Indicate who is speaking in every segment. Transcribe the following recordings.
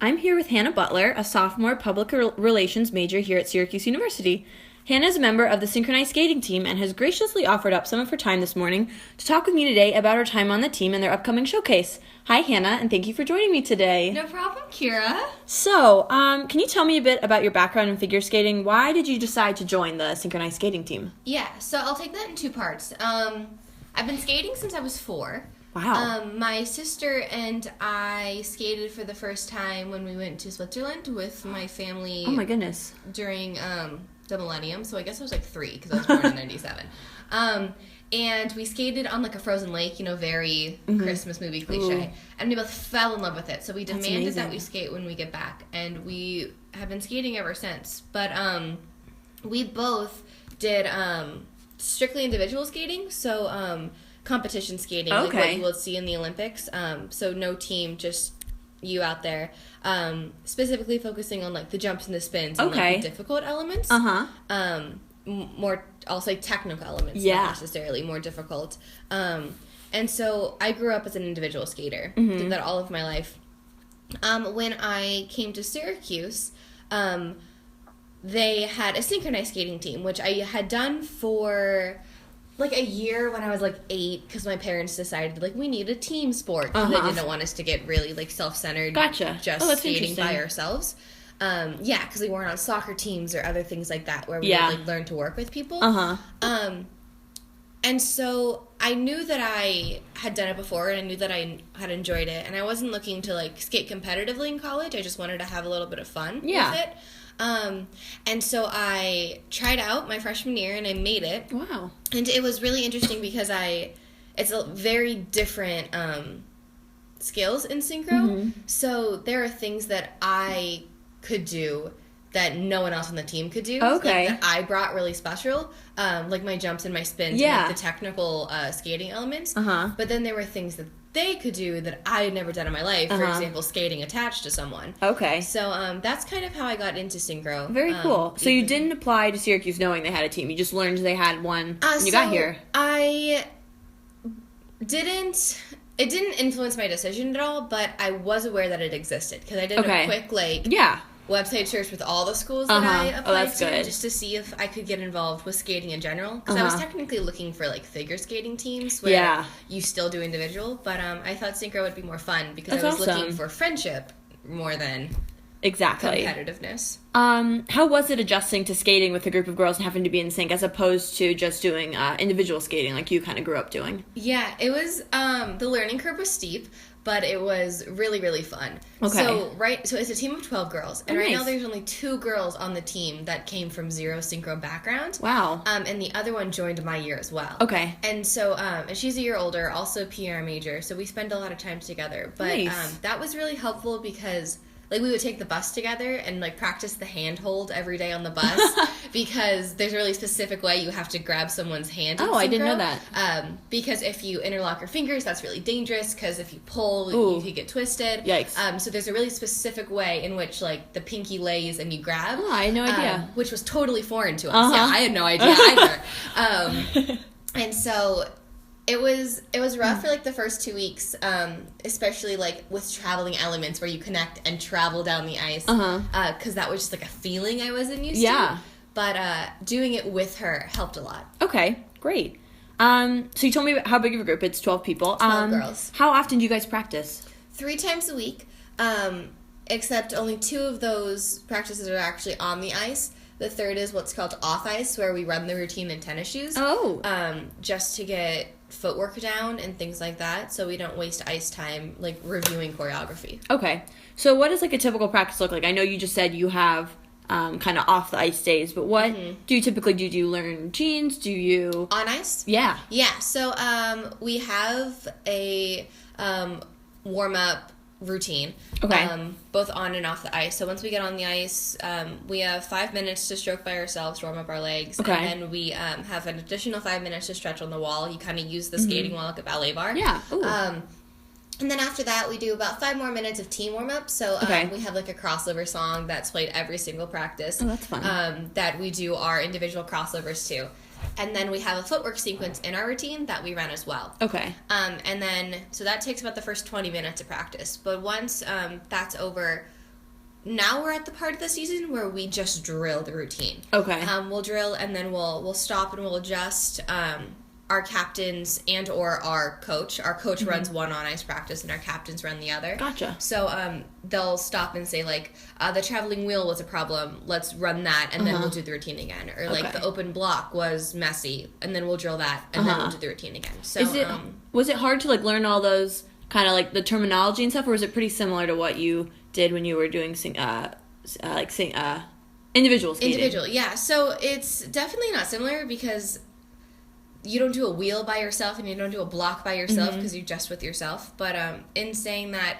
Speaker 1: I'm here with Hannah Butler, a sophomore public relations major here at Syracuse University. Hannah is a member of the synchronized skating team and has graciously offered up some of her time this morning to talk with me today about her time on the team and their upcoming showcase. Hi, Hannah, and thank you for joining me today.
Speaker 2: No problem, Kira.
Speaker 1: So, can you tell me a bit about your background in figure skating? Why did you decide to join the synchronized skating team?
Speaker 2: Yeah, so I'll take that in two parts. I've been skating since I was 4.
Speaker 1: Wow.
Speaker 2: My sister and I skated for the first time when we went to Switzerland with my family.
Speaker 1: Oh my goodness.
Speaker 2: During the millennium, so I guess I was like 3 because I was born in 97. And we skated on like a frozen lake, very Christmas movie cliche.
Speaker 1: Ooh.
Speaker 2: And we both fell in love with it. So we demanded
Speaker 1: amazing.
Speaker 2: that we skate when we get back. And we have been skating ever since. But we both did strictly individual skating. So competition skating, like what you will see in the Olympics. So no team, just you out there. Specifically focusing on like the jumps and the spins and like the difficult elements. More, I'll say technical elements, not necessarily more difficult. And so I grew up as an individual skater. Did that all of my life. When I came to Syracuse, they had a synchronized skating team, which I had done for like a year when I was like 8, because my parents decided like we need a team sport because they didn't want us to get really like self-centered.
Speaker 1: Gotcha.
Speaker 2: Just skating by ourselves. Because we weren't on soccer teams or other things like that where we would like learn to work with people. And so I knew that I had done it before, and I knew that I had enjoyed it, and I wasn't looking to like skate competitively in college. I just wanted to have a little bit of fun with it. And so I tried out my freshman year and I made it.
Speaker 1: Wow.
Speaker 2: And it was really interesting because it's a very different skills in synchro. So there are things that I could do that no one else on the team could do. Like, that I brought really special. Like my jumps and my spins and like the technical skating elements. But then there were things that they could do that I had never done in my life. For example, skating attached to someone. Okay. So that's kind of how I got into synchro.
Speaker 1: Very cool. So you didn't apply to Syracuse knowing they had a team. You just learned they had one when you got here.
Speaker 2: I didn't... It didn't influence my decision at all, but I was aware that it existed. Because I did a quick, website search with all the schools that I applied to, just to see if I could get involved with skating in general. Because I was technically looking for like figure skating teams where you still do individual, but I thought synchro would be more fun because I was looking for friendship more than competitiveness.
Speaker 1: How was it adjusting to skating with a group of girls and having to be in sync as opposed to just doing individual skating like you kind of grew up doing?
Speaker 2: Yeah, it was the learning curve was steep, but it was really, really fun. So it's a team of 12 girls. And right now there's only 2 girls on the team that came from zero synchro background.
Speaker 1: Wow.
Speaker 2: And the other one joined my year as well.
Speaker 1: Okay.
Speaker 2: And so, and she's a year older, also PR major, so we spend a lot of time together. But that was really helpful because... Like, we would take the bus together and, like, practice the handhold every day on the bus because there's a really specific way you have to grab someone's hand in synchro.
Speaker 1: I didn't know that.
Speaker 2: Because if you interlock your fingers, that's really dangerous because if you pull, you could get twisted.
Speaker 1: Yikes.
Speaker 2: So there's a really specific way in which, like, the pinky lays and you grab.
Speaker 1: Oh, I had no idea.
Speaker 2: Which was totally foreign to us. Yeah, I had no idea either. And so... It was rough for, like, the first 2 weeks, especially, like, with traveling elements where you connect and travel down the ice, because that was just, like, a feeling I wasn't used to. But doing it with her helped a lot.
Speaker 1: Okay, great. So you told me how big of a group. It's 12 people.
Speaker 2: 12 girls.
Speaker 1: How often do you guys practice?
Speaker 2: 3 times a week, except only 2 of those practices are actually on the ice. The third is what's called off ice, where we run the routine in tennis shoes. Just to get footwork down and things like that, so we don't waste ice time, like, reviewing choreography. Okay. So what does, like, a typical practice look like? I know you just said you have kind of off the ice days, but what do you typically do? Do you learn routines? Do you... On ice?
Speaker 1: Yeah.
Speaker 2: Yeah. So we have a warm-up routine, both on and off the ice. So once we get on the ice, we have 5 minutes to stroke by ourselves to warm up our legs, and then we have an additional 5 minutes to stretch on the wall. You kind of use the skating wall like a ballet bar.
Speaker 1: Yeah.
Speaker 2: And then after that, we do about 5 more minutes of team warm-up. So we have like a crossover song that's played every single practice.
Speaker 1: Oh, that's fun.
Speaker 2: That we do our individual crossovers to. And then we have a footwork sequence in our routine that we run as well.
Speaker 1: Okay.
Speaker 2: And then, so that takes about the first 20 minutes of practice. But once that's over, now we're at the part of the season where we just drill the routine.
Speaker 1: Okay.
Speaker 2: We'll drill and then we'll stop and we'll adjust. Our captains and or our coach. Our coach runs one on-ice practice and our captains run the other.
Speaker 1: Gotcha.
Speaker 2: So they'll stop and say, like, the traveling wheel was a problem. Let's run that, and then we'll do the routine again. Or, like, the open block was messy, and then we'll drill that, and then we'll do the routine again. So,
Speaker 1: was it hard to, like, learn all those kind of, like, the terminology and stuff, or was it pretty similar to what you did when you were doing, individual skating?
Speaker 2: Individual, yeah. So it's definitely not similar because you don't do a wheel by yourself and you don't do a block by yourself because you're just with yourself. But in saying that,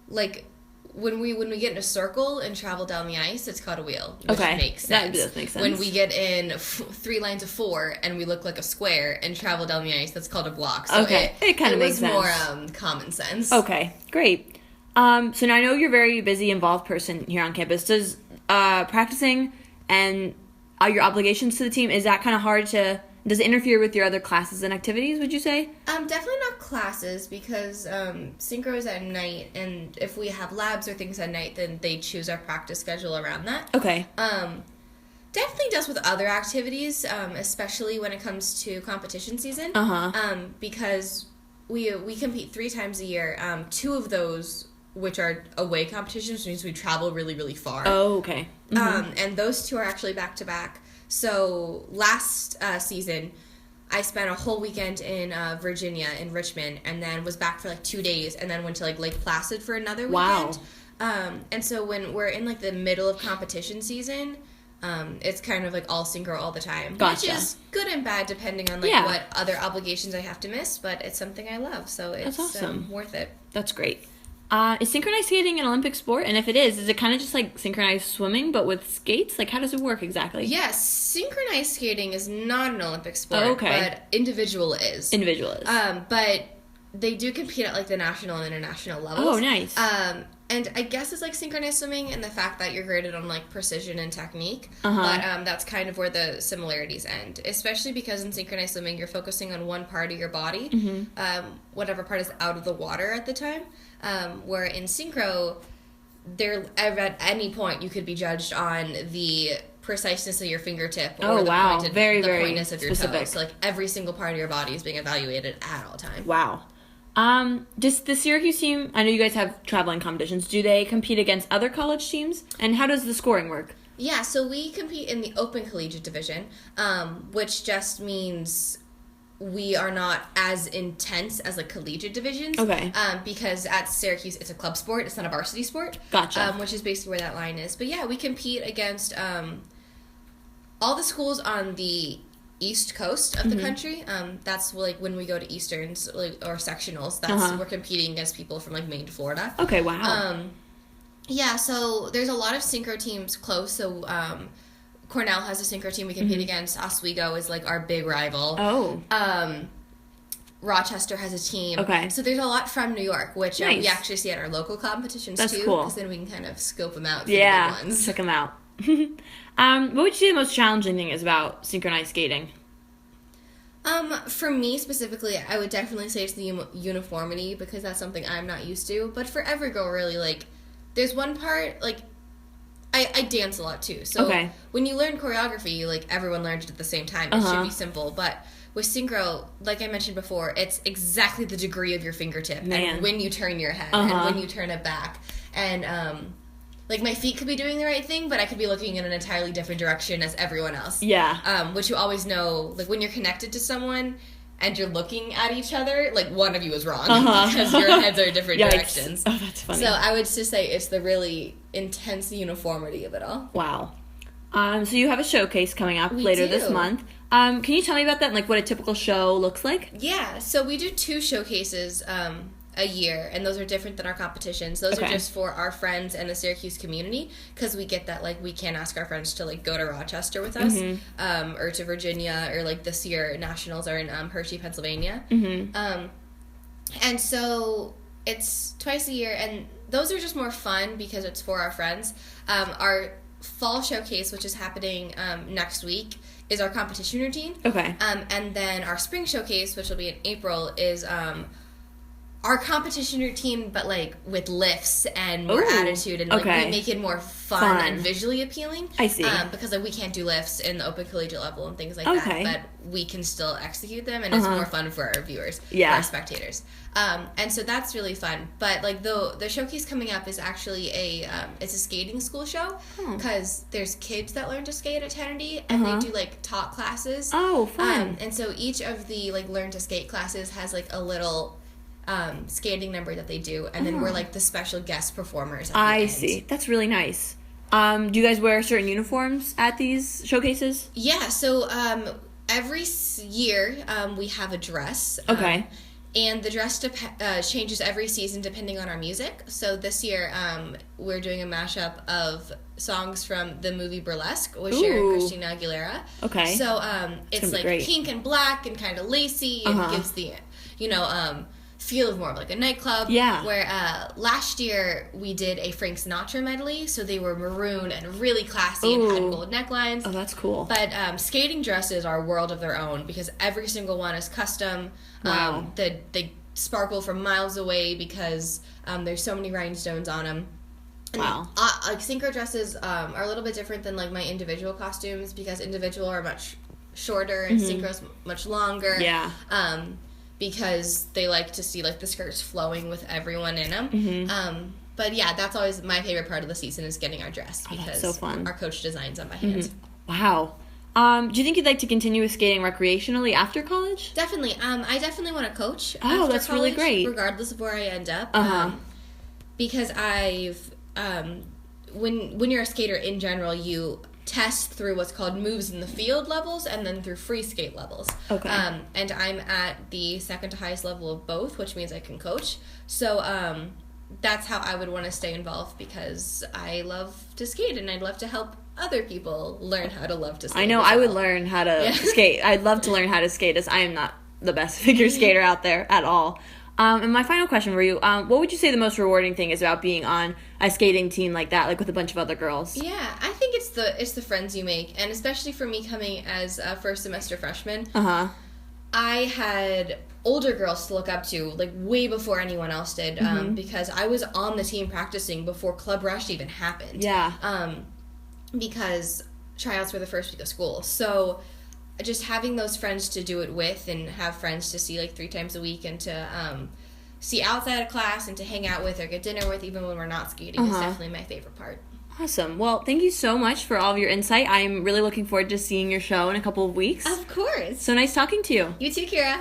Speaker 2: like, when we get in a circle and travel down the ice, it's called a wheel, which makes sense.
Speaker 1: That does make sense.
Speaker 2: When we get in 3 lines of 4 and we look like a square and travel down the ice, that's called a block. So
Speaker 1: it kind of makes sense.
Speaker 2: It was more common sense.
Speaker 1: Okay, great. So now I know you're a very busy, involved person here on campus. Does practicing and your obligations to the team, is that kind of hard to... Does it interfere with your other classes and activities, would you say?
Speaker 2: Definitely not classes, because synchro is at night, and if we have labs or things at night, then they choose our practice schedule around that.
Speaker 1: Okay.
Speaker 2: Definitely does with other activities, especially when it comes to competition season. Because we compete 3 times a year. 2 of those, which are away competitions, which means we travel really, really far.
Speaker 1: Oh, okay.
Speaker 2: And those 2 are actually back-to-back. So last season, I spent a whole weekend in Virginia, in Richmond, and then was back for like 2 days, and then went to like Lake Placid for another weekend. And so when we're in like the middle of competition season, it's kind of like all synchro all the time.
Speaker 1: Gotcha.
Speaker 2: Which is good and bad depending on like what other obligations I have to miss, but it's something I love, so it's
Speaker 1: awesome.
Speaker 2: Worth it.
Speaker 1: That's great. Is synchronized skating an Olympic sport? And if it is it kind of just like synchronized swimming, but with skates? Like, how does it work exactly?
Speaker 2: Yes, synchronized skating is not an Olympic sport, but individual is.
Speaker 1: Individual is.
Speaker 2: But they do compete at like the national and international levels.
Speaker 1: Oh, nice.
Speaker 2: And I guess it's like synchronized swimming and the fact that you're graded on like precision and technique. But that's kind of where the similarities end. Especially because in synchronized swimming, you're focusing on one part of your body, whatever part is out of the water at the time. Where in synchro, at any point you could be judged on the preciseness of your fingertip or the pointness of your toe. So like every single part of your body is being evaluated at all times.
Speaker 1: Wow. Does the Syracuse team, I know you guys have traveling competitions, do they compete against other college teams? And how does the scoring work?
Speaker 2: Yeah, so we compete in the open collegiate division, which just means we are not as intense as like collegiate divisions.
Speaker 1: Okay.
Speaker 2: Because at Syracuse, it's a club sport. It's not a varsity sport.
Speaker 1: Gotcha.
Speaker 2: Which is basically where that line is. But yeah, we compete against all the schools on the East Coast of the country. That's like when we go to Easterns or sectionals. That's we're competing against people from like Maine to Florida.
Speaker 1: Okay, wow.
Speaker 2: Yeah, so there's a lot of synchro teams close. So Cornell has a synchro team we compete against. Oswego is like our big rival.
Speaker 1: Oh.
Speaker 2: Rochester has a team.
Speaker 1: Okay.
Speaker 2: So there's a lot from New York, which
Speaker 1: nice.
Speaker 2: We actually see at our local competitions
Speaker 1: That's
Speaker 2: too.
Speaker 1: Cool.
Speaker 2: Because then we can kind of scope them out for
Speaker 1: the big
Speaker 2: ones.
Speaker 1: Check them out. What would you say the most challenging thing is about synchronized skating?
Speaker 2: For me specifically, I would definitely say it's the uniformity, because that's something I'm not used to. But for every girl, really, like, there's one part, like, I dance a lot too. So when you learn choreography, like, everyone learns it at the same time. It should be simple. But with synchro, like I mentioned before, it's exactly the degree of your fingertip. And when you turn your head and when you turn it back. And, like, my feet could be doing the right thing, but I could be looking in an entirely different direction as everyone else.
Speaker 1: Yeah.
Speaker 2: Which you always know, like, when you're connected to someone and you're looking at each other, like, one of you is wrong because your heads are different directions.
Speaker 1: Oh, that's funny.
Speaker 2: So I would just say it's the really intense uniformity of it all.
Speaker 1: Wow. So you have a showcase coming up later this month. Can you tell me about that and, like, what a typical show looks like?
Speaker 2: Yeah, so we do 2 showcases a year, and those are different than our competitions. Those are just for our friends and the Syracuse community, because we get that, like, we can't ask our friends to, like, go to Rochester with us, or to Virginia, or, like, this year nationals are in Hershey, Pennsylvania. And so it's twice a year, and those are just more fun because it's for our friends. Our fall showcase, which is happening next week, is our competition routine.
Speaker 1: Okay.
Speaker 2: And then our spring showcase, which will be in April, is our competition routine, but like with lifts and more attitude, and like we make it more fun and visually appealing.
Speaker 1: I see.
Speaker 2: Because like we can't do lifts in the open collegiate level and things like that, but we can still execute them, and it's more fun for our viewers, for our spectators. And so that's really fun. But like the showcase coming up is actually it's a skating school show, because there's kids that learn to skate at Tennedy, and they do like talk classes.
Speaker 1: Oh, fun!
Speaker 2: And so each of the like learn to skate classes has like a little skating number that they do, and then we're like the special guest performers at the end.
Speaker 1: See. That's really nice. Do you guys wear certain uniforms at these showcases?
Speaker 2: Yeah, so every year we have a dress.
Speaker 1: Okay.
Speaker 2: And the dress changes every season depending on our music. So this year we're doing a mashup of songs from the movie Burlesque with Cher and Christina Aguilera.
Speaker 1: Okay.
Speaker 2: So it's like pink and black and kind of lacy, and gives the, feel of more of like a nightclub.
Speaker 1: Yeah.
Speaker 2: Where last year we did a Frank Sinatra medley, so they were maroon and really classy and had gold necklines.
Speaker 1: Oh, that's cool.
Speaker 2: But skating dresses are a world of their own, because every single one is custom.
Speaker 1: Wow.
Speaker 2: They sparkle from miles away because there's so many rhinestones on them. And,
Speaker 1: wow.
Speaker 2: Like synchro dresses are a little bit different than like my individual costumes, because individual are much shorter and synchro's much longer.
Speaker 1: Yeah.
Speaker 2: Because they like to see like the skirts flowing with everyone in them. But yeah, that's always my favorite part of the season, is getting our dress, because
Speaker 1: so fun.
Speaker 2: Our coach designs on by hand.
Speaker 1: Wow. Do you think you'd like to continue with skating recreationally after college?
Speaker 2: Definitely. I definitely want to coach.
Speaker 1: Oh, that's
Speaker 2: college,
Speaker 1: really great.
Speaker 2: Regardless of where I end up. Because I've when you're a skater in general, you test through what's called moves in the field levels, and then through free skate levels.
Speaker 1: Okay.
Speaker 2: And I'm at the second to highest level of both, which means I can coach. So that's how I would want to stay involved, because I love to skate, and I'd love to help other people learn how to love to skate.
Speaker 1: I know I would learn how to skate. I'd love to learn how to skate, as I am not the best figure skater out there at all. And my final question for you, what would you say the most rewarding thing is about being on a skating team like that, like with a bunch of other girls?
Speaker 2: Yeah, I think it's the friends you make, and especially for me coming as a first semester freshman, I had older girls to look up to, like way before anyone else did, because I was on the team practicing before Club Rush even happened.
Speaker 1: Yeah.
Speaker 2: Because tryouts were the first week of school, so just having those friends to do it with, and have friends to see like 3 times a week, and to see outside of class, and to hang out with or get dinner with even when we're not skating is definitely my favorite part.
Speaker 1: Awesome. Well, thank you so much for all of your insight. I'm really looking forward to seeing your show in a couple of weeks.
Speaker 2: Of course.
Speaker 1: So nice talking to you.
Speaker 2: You too, Kira.